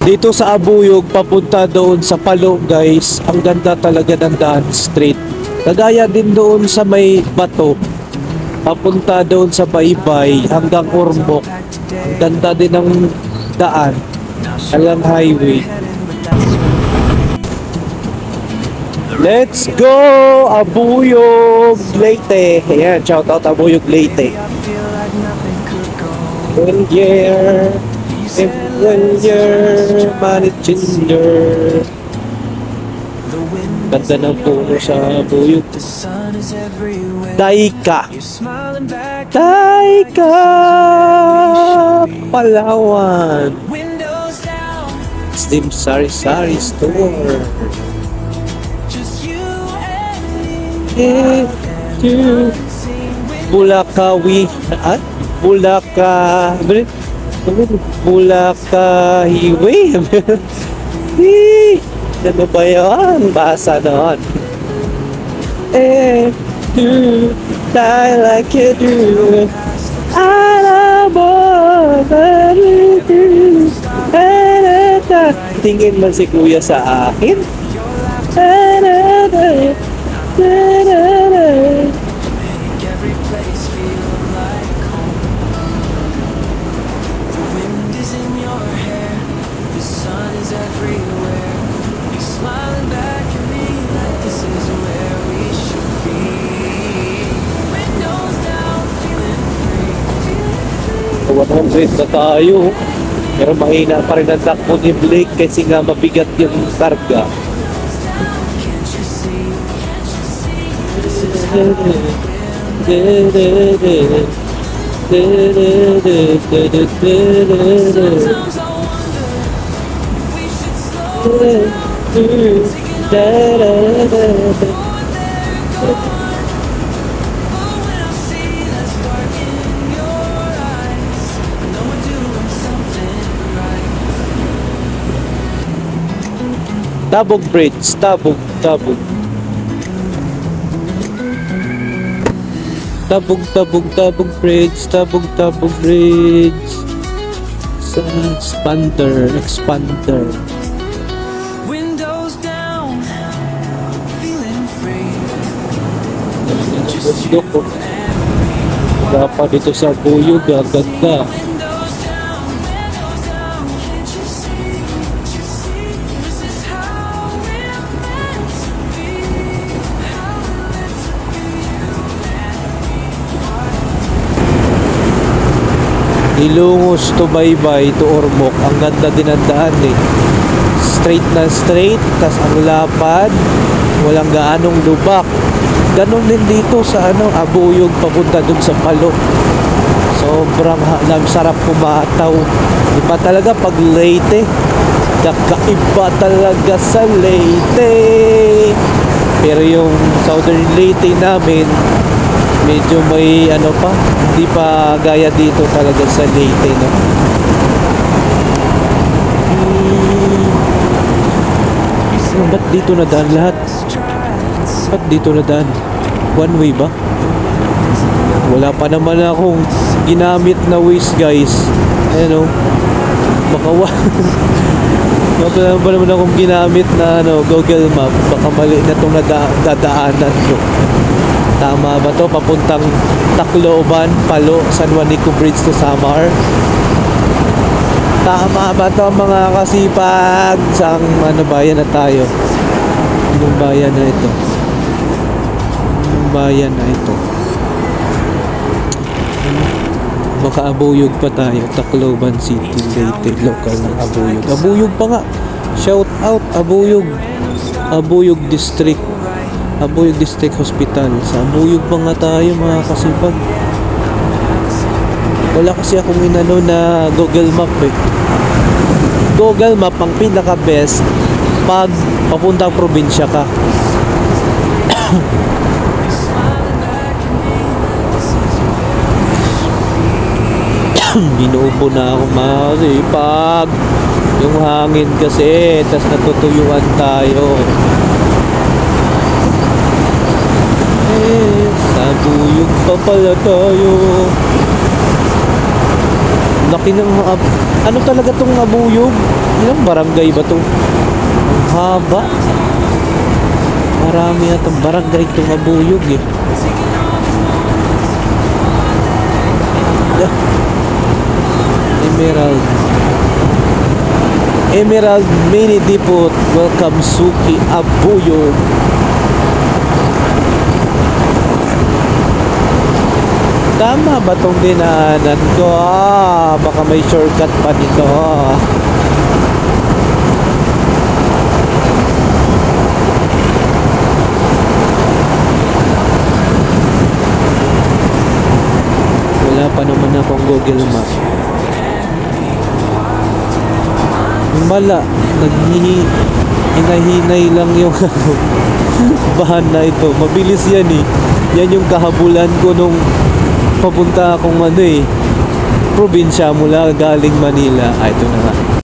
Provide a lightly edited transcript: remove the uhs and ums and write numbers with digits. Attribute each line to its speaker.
Speaker 1: Dito sa Abuyog, papunta doon sa Palo, guys. Ang ganda talaga ng daan, straight. Kagaya din doon sa may bato. Papunta doon sa Baybay hanggang Ormoc. Ang ganda din ng daan. Alang highway. Let's go! Abuyog, Leyte. Ayan, shout out Abuyog, Leyte. When you're money ginger. Ganda ng puno sa Abuyog. Daika. Daika, Palawan. Slim Sari Sari Store. Bulakawi at Bulaka Highway. Ano ba yun? Basa noon. Do die like you do. Tingin man si kuya sa akin. So 100 na tayo. Pero mahina pa rin ang takbo ni Blake kasi nga mabigat yung karga. Tabog Bridge, Tabog Bridge, Tabog Bridge. Sa expander.
Speaker 2: Windows down, feeling free.
Speaker 1: Bundok ko. Wala pa dito sa Abuyog, ganda.
Speaker 2: Windows down, can't you see? This is how we're meant to be. How we're meant to be.
Speaker 1: Ilungos to Baybay to Ormoc. Ang ganda din ang daan eh. Straight na straight, tas ang lapad, walang gaanong lubak. Ganon din dito sa Abuyog papunta dun sa Palo. Sobrang sarap kumataw. Iba talaga pag Leyte. Kakaiba talaga sa Leyte. Pero yung Southern Leyte namin, medyo may hindi pa gaya dito talaga sa Leyte, no? Ba't dito na daan lahat? Ba't dito na daan? One way ba? Wala pa naman akong ginamit na Waze, guys. Ayan, baka wala pa naman akong ginamit na Google Map. Baka mali na itong dadaanan ko. Tama ba to? Papuntang Tacloban, Palo, San Juanico Bridge to Samar. Tama ba to mga kasipag? Sang bayan na tayo? Anong bayan na ito? Anong bayan na ito? Baka Abuyog pa tayo. Tacloban City, Leyte, local ng Abuyog. Abuyog pa nga. Shout out Abuyog. Abuyog District. Abuyog District Hospital. Sa Abuyog pa nga tayo mga kasipag. Wala kasi akong na Google Map eh. Google Map ang pinaka best pag papuntang probinsya ka. Binuubo na ako mga kasipag. Yung hangin kasi, tas natutuyuan tayo. Sa Abuyog pa pala tayo. Laki ng ano talaga tong Abuyog? Ilang barangay ba to? Ang haba. Marami atang barangay tong Abuyog eh. Yeah. Emerald Mini Depot. Welcome Suki Abuyog. Tama ba tong dinaanan ko? Baka may shortcut pa dito. Wala pa naman akong Google Map. Mala, hinahinay lang yung bahan na ito. Mabilis yan eh. Yan yung kahabulan ko nung papunta akong probinsya mula galing Manila. Ito na nga.